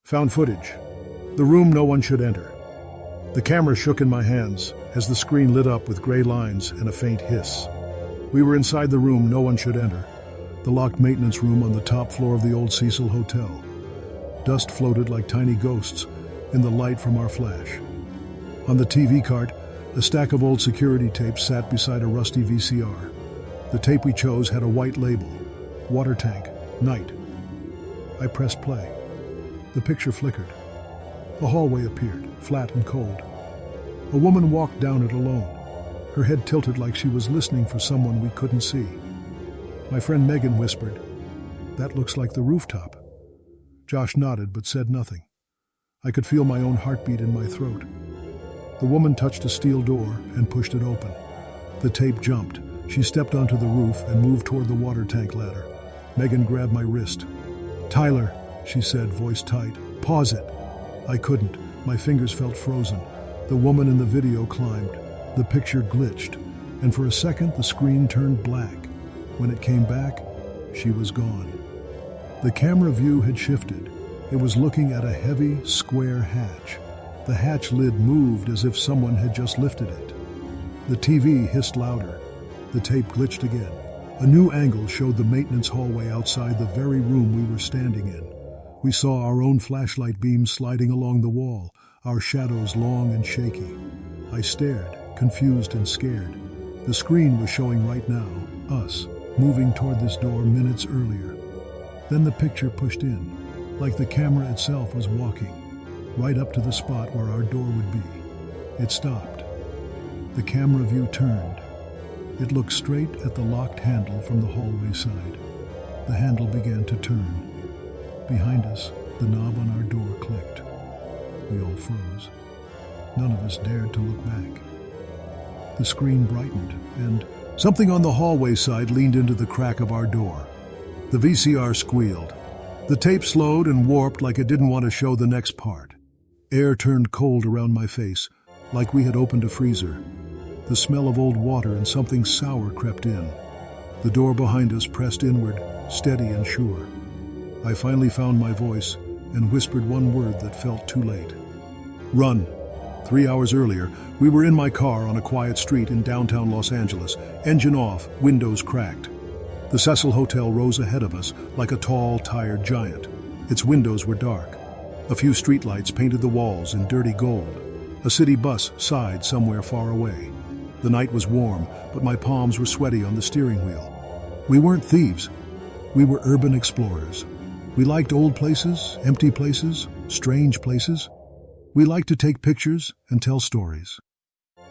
Found footage. The room no one should enter. The camera shook in my hands as the screen lit up with gray lines and a faint hiss. We were inside the room no one should enter, the locked maintenance room on the top floor of the old Cecil Hotel. Dust floated like tiny ghosts in the light from our flash. On the TV cart, a stack of old security tapes sat beside a rusty VCR. The tape we chose had a white label, water tank, night. I pressed play. The picture flickered. A hallway appeared, flat and cold. A woman walked down it alone, her head tilted like she was listening for someone we couldn't see. My friend Megan whispered, "That looks like the rooftop." Josh nodded but said nothing. I could feel my own heartbeat in my throat. The woman touched a steel door and pushed it open. The tape jumped. She stepped onto the roof and moved toward the water tank ladder. Megan grabbed my wrist. "Tyler," she said, voice tight, "pause it." I couldn't. My fingers felt frozen. The woman in the video climbed. The picture glitched, and for a second the screen turned black. When it came back, she was gone. The camera view had shifted. It was looking at a heavy, square hatch. The hatch lid moved as if someone had just lifted it. The TV hissed louder. The tape glitched again. A new angle showed the maintenance hallway outside the very room we were standing in. We saw our own flashlight beams sliding along the wall, our shadows long and shaky. I stared, confused and scared. The screen was showing right now, us, moving toward this door minutes earlier. Then the picture pushed in, like the camera itself was walking, right up to the spot where our door would be. It stopped. The camera view turned. It looked straight at the locked handle from the hallway side. The handle began to turn. Behind us, the knob on our door clicked. We all froze. None of us dared to look back. The screen brightened, and something on the hallway side leaned into the crack of our door. The VCR squealed. The tape slowed and warped like it didn't want to show the next part. Air turned cold around my face, like we had opened a freezer. The smell of old water and something sour crept in. The door behind us pressed inward, steady and sure. I finally found my voice and whispered one word that felt too late. Run. 3 hours earlier, we were in my car on a quiet street in downtown Los Angeles, engine off, windows cracked. The Cecil Hotel rose ahead of us like a tall, tired giant. Its windows were dark. A few streetlights painted the walls in dirty gold. A city bus sighed somewhere far away. The night was warm, but my palms were sweaty on the steering wheel. We weren't thieves. We were urban explorers. We liked old places, empty places, strange places. We liked to take pictures and tell stories.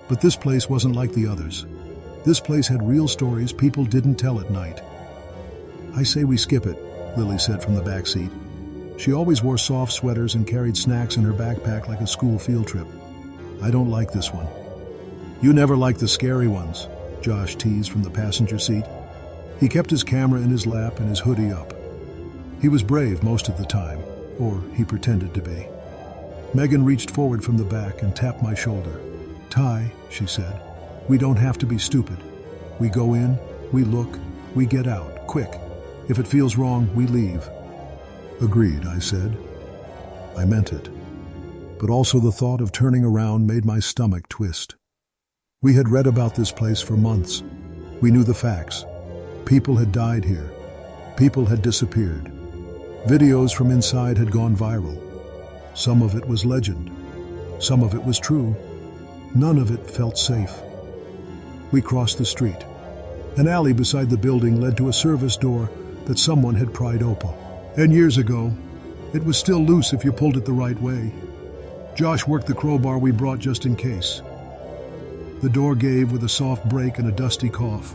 But this place wasn't like the others. This place had real stories people didn't tell at night. "I say we skip it," Lily said from the back seat. She always wore soft sweaters and carried snacks in her backpack like a school field trip. "I don't like this one." "You never liked the scary ones," Josh teased from the passenger seat. He kept his camera in his lap and his hoodie up. He was brave most of the time, or he pretended to be. Megan reached forward from the back and tapped my shoulder. "Ty," she said, "we don't have to be stupid. We go in, we look, we get out, quick. If it feels wrong, we leave." "Agreed," I said. I meant it. But also the thought of turning around made my stomach twist. We had read about this place for months. We knew the facts. People had died here. People had disappeared. Videos from inside had gone viral. Some of it was legend. Some of it was true. None of it felt safe. We crossed the street. An alley beside the building led to a service door that someone had pried open. And years ago, it was still loose if you pulled it the right way. Josh worked the crowbar we brought just in case. The door gave with a soft break and a dusty cough.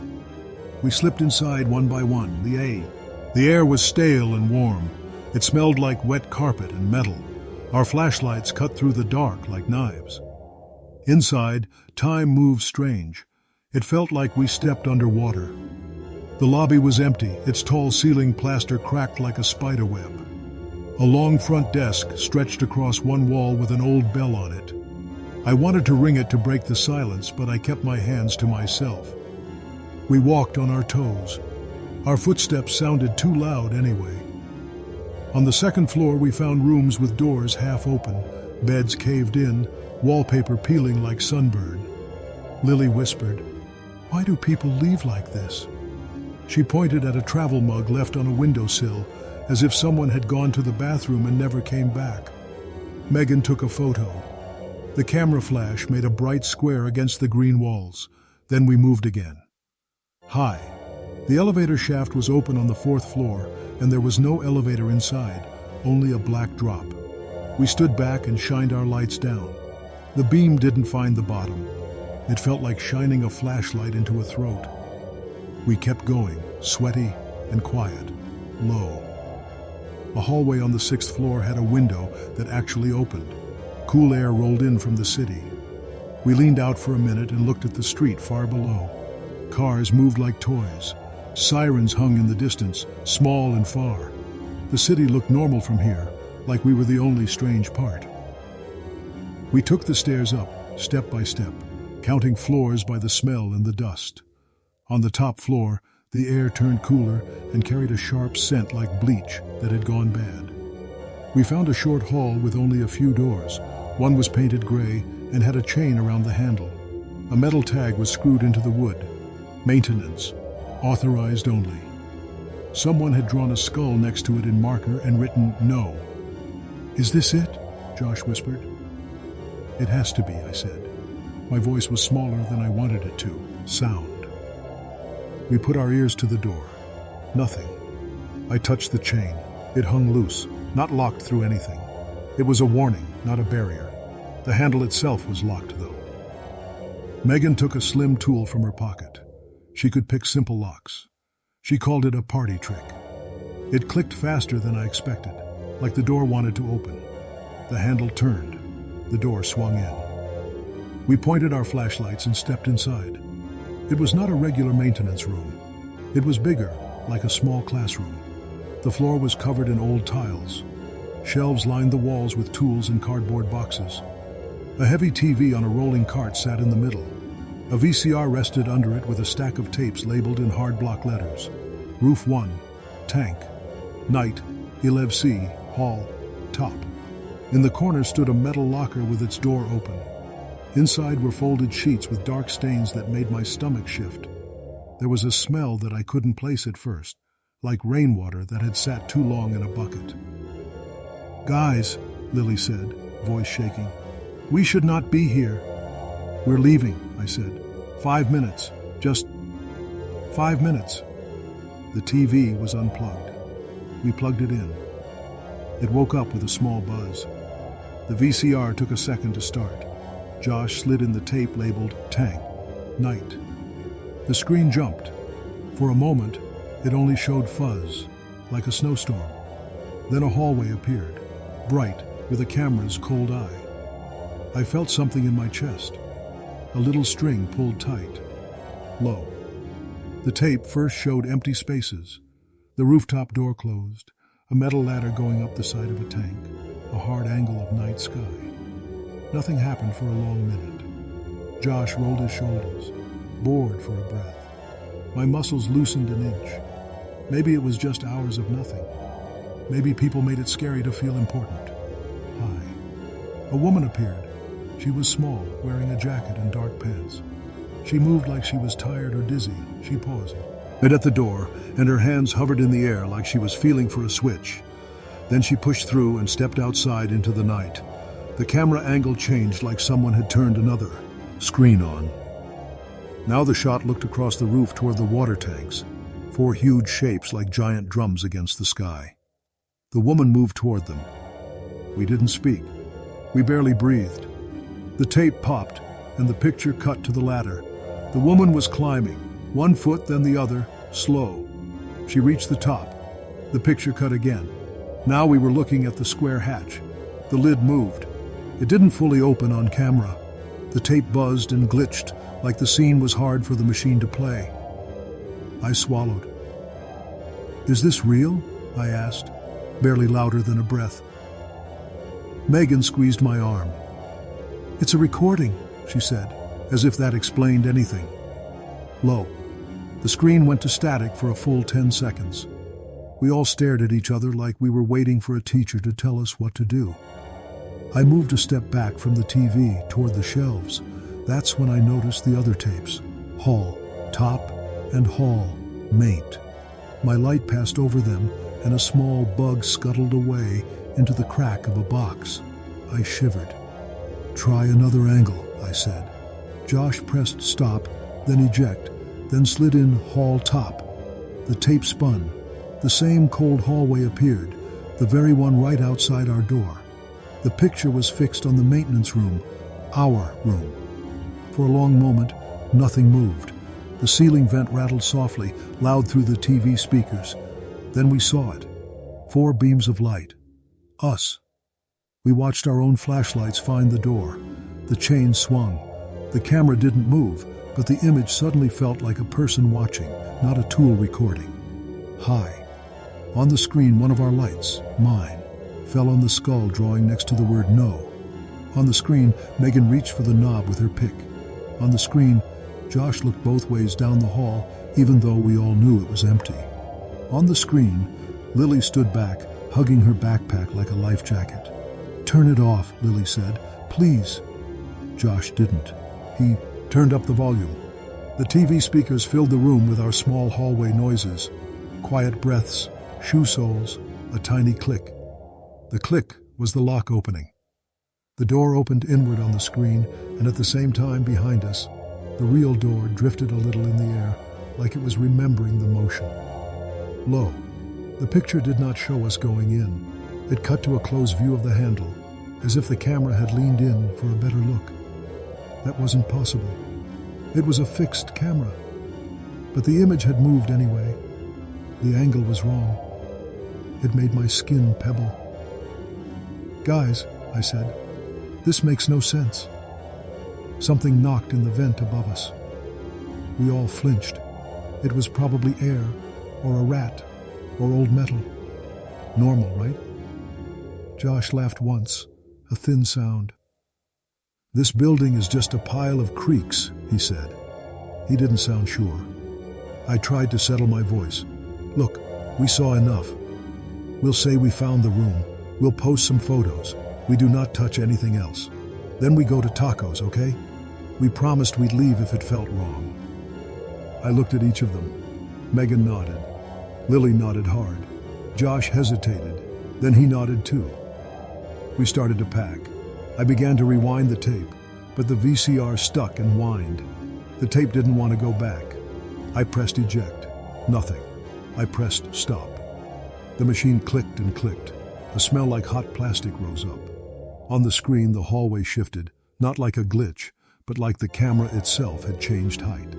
We slipped inside one by one, The air was stale and warm. It smelled like wet carpet and metal. Our flashlights cut through the dark like knives. Inside, time moved strange. It felt like we stepped underwater. The lobby was empty, its tall ceiling plaster cracked like a spider web. A long front desk stretched across one wall with an old bell on it. I wanted to ring it to break the silence, but I kept my hands to myself. We walked on our toes. Our footsteps sounded too loud anyway. On the second floor, we found rooms with doors half open, beds caved in, wallpaper peeling like sunburn. Lily whispered, "Why do people leave like this?" She pointed at a travel mug left on a windowsill, as if someone had gone to the bathroom and never came back. Megan took a photo. The camera flash made a bright square against the green walls. Then we moved again. High. The elevator shaft was open on the fourth floor, and there was no elevator inside, only a black drop. We stood back and shined our lights down. The beam didn't find the bottom. It felt like shining a flashlight into a throat. We kept going, sweaty and quiet, low. A hallway on the sixth floor had a window that actually opened. Cool air rolled in from the city. We leaned out for a minute and looked at the street far below. Cars moved like toys. Sirens hung in the distance, small and far. The city looked normal from here, like we were the only strange part. We took the stairs up, step by step, counting floors by the smell and the dust. On the top floor, the air turned cooler and carried a sharp scent like bleach that had gone bad. We found a short hall with only a few doors. One was painted gray and had a chain around the handle. A metal tag was screwed into the wood. Maintenance. Authorized only. Someone had drawn a skull next to it in marker and written "No." "Is this it?" Josh whispered. "It has to be," I said. My voice was smaller than I wanted it to sound. We put our ears to the door. Nothing. I touched the chain. It hung loose, not locked through anything. It was a warning, not a barrier. The handle itself was locked, though. Megan took a slim tool from her pocket. She could pick simple locks. She called it a party trick. It clicked faster than I expected, like the door wanted to open. The handle turned. The door swung in. We pointed our flashlights and stepped inside. It was not a regular maintenance room. It was bigger, like a small classroom. The floor was covered in old tiles. Shelves lined the walls with tools and cardboard boxes. A heavy TV on a rolling cart sat in the middle. A VCR rested under it with a stack of tapes labeled in hard block letters. Roof 1, Tank, Night, 11C, Hall, Top. In the corner stood a metal locker with its door open. Inside were folded sheets with dark stains that made my stomach shift. There was a smell that I couldn't place at first, like rainwater that had sat too long in a bucket. "Guys," Lily said, voice shaking, "we should not be here." "We're leaving," I said. 5 minutes. Just 5 minutes. The TV was unplugged. We plugged it in. It woke up with a small buzz. The VCR took a second to start. Josh slid in the tape labeled Tank, Night. The screen jumped. For a moment, it only showed fuzz, like a snowstorm. Then a hallway appeared, bright, with a camera's cold eye. I felt something in my chest. A little string pulled tight. Low. The tape first showed empty spaces. The rooftop door closed, a metal ladder going up the side of a tank, a hard angle of night sky. Nothing happened for a long minute. Josh rolled his shoulders, bored for a breath. My muscles loosened an inch. Maybe it was just hours of nothing. Maybe people made it scary to feel important. Hi. A woman appeared. She was small, wearing a jacket and dark pants. She moved like she was tired or dizzy. She paused. At the door, and her hands hovered in the air like she was feeling for a switch. Then she pushed through and stepped outside into the night. The camera angle changed like someone had turned another screen on. Now the shot looked across the roof toward the water tanks, 4 huge shapes like giant drums against the sky. The woman moved toward them. We didn't speak. We barely breathed. The tape popped, and the picture cut to the ladder. The woman was climbing, 1 foot then the other, slow. She reached the top. The picture cut again. Now we were looking at the square hatch. The lid moved. It didn't fully open on camera. The tape buzzed and glitched, like the scene was hard for the machine to play. I swallowed. "Is this real?" I asked, barely louder than a breath. Megan squeezed my arm. "It's a recording," she said, as if that explained anything. Low. The screen went to static for a full 10 seconds. We all stared at each other like we were waiting for a teacher to tell us what to do. I moved a step back from the TV toward the shelves. That's when I noticed the other tapes. Hall, top, and hall, maint. My light passed over them, and a small bug scuttled away into the crack of a box. I shivered. "Try another angle," I said. Josh pressed stop, then eject, then slid in hall top. The tape spun. The same cold hallway appeared, the very one right outside our door. The picture was fixed on the maintenance room, our room. For a long moment, nothing moved. The ceiling vent rattled softly, loud through the TV speakers. Then we saw it. 4 beams of light. Us. We watched our own flashlights find the door. The chain swung. The camera didn't move, but the image suddenly felt like a person watching, not a tool recording. High. On the screen, one of our lights, mine, fell on the skull drawing next to the word no. On the screen, Megan reached for the knob with her pick. On the screen, Josh looked both ways down the hall, even though we all knew it was empty. On the screen, Lily stood back, hugging her backpack like a life jacket. "Turn it off," Lily said. "Please." Josh didn't. He turned up the volume. The TV speakers filled the room with our small hallway noises. Quiet breaths, shoe soles, a tiny click. The click was the lock opening. The door opened inward on the screen, and at the same time behind us, the real door drifted a little in the air, like it was remembering the motion. Lo, the picture did not show us going in. It cut to a close view of the handle, as if the camera had leaned in for a better look. That wasn't possible. It was a fixed camera. But the image had moved anyway. The angle was wrong. It made my skin pebble. "Guys," I said, "this makes no sense." Something knocked in the vent above us. We all flinched. It was probably air, or a rat, or old metal. Normal, right? Josh laughed once, a thin sound. "This building is just a pile of creaks," he said. He didn't sound sure. I tried to settle my voice. "Look, we saw enough. We'll say we found the room. We'll post some photos. We do not touch anything else. Then we go to tacos, okay? We promised we'd leave if it felt wrong." I looked at each of them. Megan nodded. Lily nodded hard. Josh hesitated. Then he nodded too. We started to pack. I began to rewind the tape, but the VCR stuck and whined. The tape didn't want to go back. I pressed eject. Nothing. I pressed stop. The machine clicked and clicked. A smell like hot plastic rose up. On the screen, the hallway shifted, not like a glitch, but like the camera itself had changed height.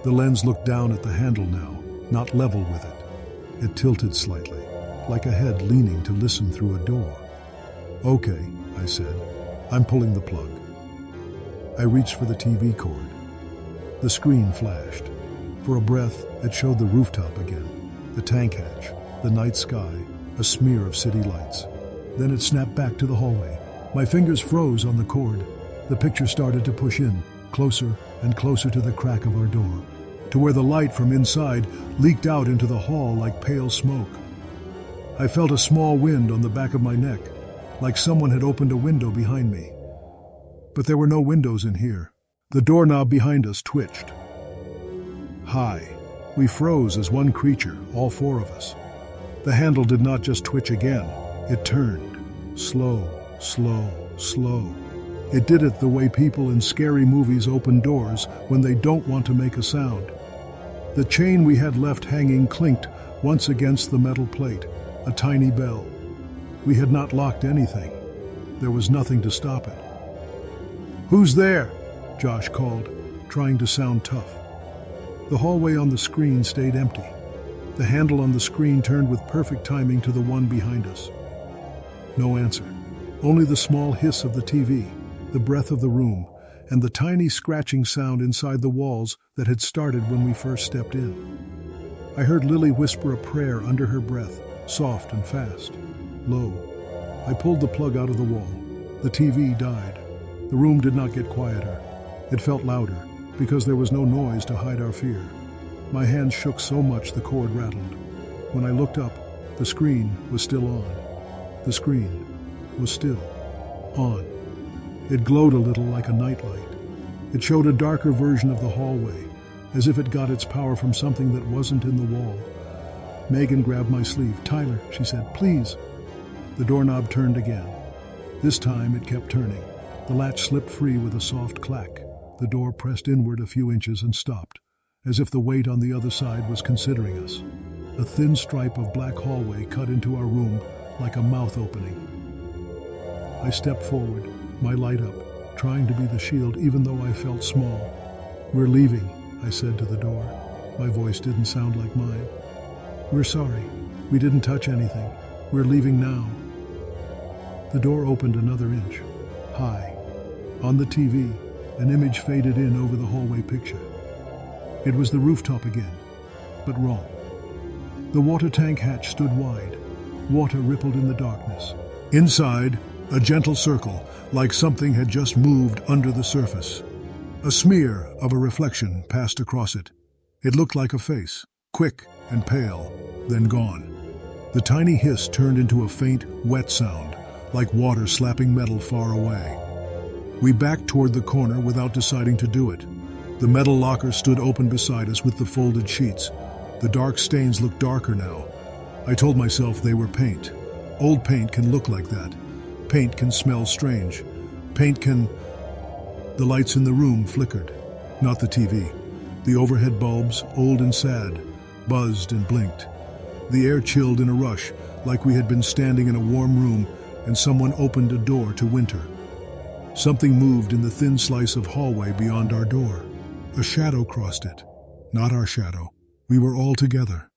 The lens looked down at the handle now, not level with it. It tilted slightly, like a head leaning to listen through a door. "Okay," I said. "I'm pulling the plug." I reached for the TV cord. The screen flashed. For a breath, it showed the rooftop again, the tank hatch, the night sky, a smear of city lights. Then it snapped back to the hallway. My fingers froze on the cord. The picture started to push in, closer and closer to the crack of our door, to where the light from inside leaked out into the hall like pale smoke. I felt a small wind on the back of my neck, like someone had opened a window behind me. But there were no windows in here. The doorknob behind us twitched. High. We froze as one creature, all 4 of us. The handle did not just twitch again. It turned. Slow, slow, slow. It did it the way people in scary movies open doors when they don't want to make a sound. The chain we had left hanging clinked once against the metal plate, a tiny bell. We had not locked anything. There was nothing to stop it. "Who's there?" Josh called, trying to sound tough. The hallway on the screen stayed empty. The handle on the screen turned with perfect timing to the one behind us. No answer. Only the small hiss of the TV, the breath of the room, and the tiny scratching sound inside the walls that had started when we first stepped in. I heard Lily whisper a prayer under her breath, soft and fast. Low. I pulled the plug out of the wall. The TV died. The room did not get quieter. It felt louder, because there was no noise to hide our fear. My hands shook so much the cord rattled. When I looked up, The screen was still on. The screen was still on. It glowed a little like a nightlight. It showed a darker version of the hallway, as if it got its power from something that wasn't in the wall. Megan grabbed my sleeve. "Tyler," she said, "please." The doorknob turned again. This time it kept turning. The latch slipped free with a soft clack. The door pressed inward a few inches and stopped, as if the weight on the other side was considering us. A thin stripe of black hallway cut into our room like a mouth opening. I stepped forward, my light up, trying to be the shield even though I felt small. "We're leaving," I said to the door. My voice didn't sound like mine. "We're sorry. We didn't touch anything. We're leaving now." The door opened another inch. High. On the TV, an image faded in over the hallway picture. It was the rooftop again, but wrong. The water tank hatch stood wide. Water rippled in the darkness. Inside, a gentle circle, like something had just moved under the surface. A smear of a reflection passed across it. It looked like a face, quick and pale, then gone. The tiny hiss turned into a faint, wet sound, like water slapping metal far away. We backed toward the corner without deciding to do it. The metal locker stood open beside us with the folded sheets. The dark stains looked darker now. I told myself they were paint. Old paint can look like that. Paint can smell strange. Paint can... The lights in the room flickered. Not the TV. The overhead bulbs, old and sad, buzzed and blinked. The air chilled in a rush, like we had been standing in a warm room and someone opened a door to winter. Something moved in the thin slice of hallway beyond our door. A shadow crossed it. Not our shadow. We were all together.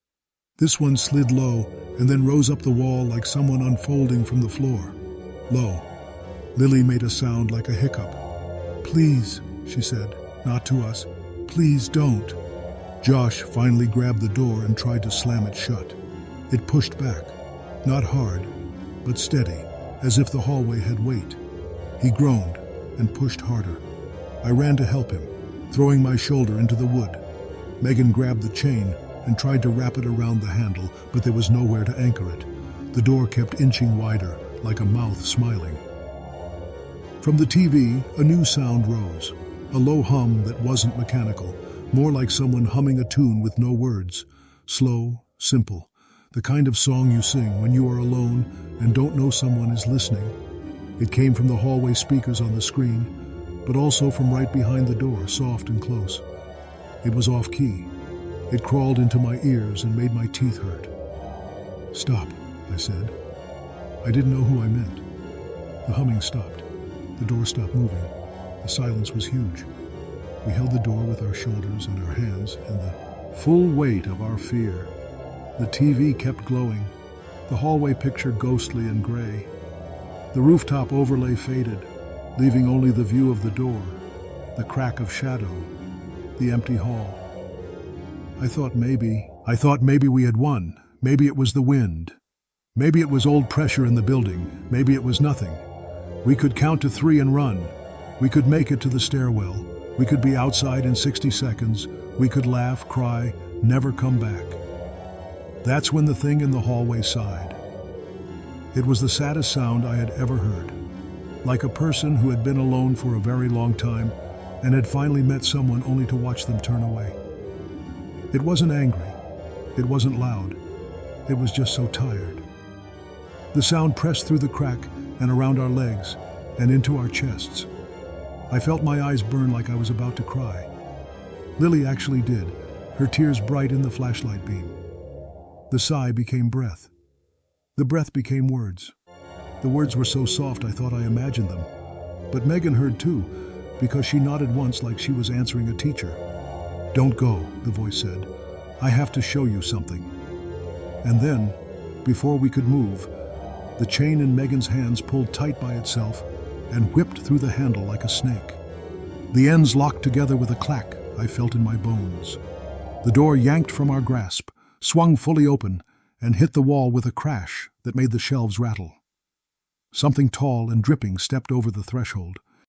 This one slid low and then rose up the wall like someone unfolding from the floor. Low. Lily made a sound like a hiccup. "Please," she said, "not to us. Please don't." Josh finally grabbed the door and tried to slam it shut. It pushed back. Not hard, but steady, as if the hallway had weight. He groaned and pushed harder. I ran to help him, throwing my shoulder into the wood. Megan grabbed the chain and tried to wrap it around the handle, but there was nowhere to anchor it. The door kept inching wider, like a mouth smiling. From the TV, a new sound rose. A low hum that wasn't mechanical, more like someone humming a tune with no words. Slow, simple, the kind of song you sing when you are alone and don't know someone is listening. It came from the hallway speakers on the screen, but also from right behind the door, soft and close. It was off-key. It crawled into my ears and made my teeth hurt. "Stop," I said. I didn't know who I meant. The humming stopped. The door stopped moving. The silence was huge. We held the door with our shoulders and our hands and the full weight of our fear. The TV kept glowing, the hallway picture ghostly and gray. The rooftop overlay faded, leaving only the view of the door, the crack of shadow, the empty hall. I thought maybe we had won. Maybe it was the wind. Maybe it was old pressure in the building. Maybe it was nothing. We could count to 3 and run. We could make it to the stairwell. We could be outside in 60 seconds. We could laugh, cry, never come back. That's when the thing in the hallway sighed. It was the saddest sound I had ever heard. Like a person who had been alone for a very long time and had finally met someone only to watch them turn away. It wasn't angry. It wasn't loud. It was just so tired. The sound pressed through the crack and around our legs and into our chests. I felt my eyes burn like I was about to cry. Lily actually did, her tears bright in the flashlight beam. The sigh became breath. The breath became words. The words were so soft I thought I imagined them. But Megan heard too, because she nodded once like she was answering a teacher. "Don't go," the voice said. "I have to show you something." And then, before we could move, the chain in Megan's hands pulled tight by itself and whipped through the handle like a snake. The ends locked together with a clack I felt in my bones. The door yanked from our grasp, swung fully open, and hit the wall with a crash that made the shelves rattle. Something tall and dripping stepped over the threshold.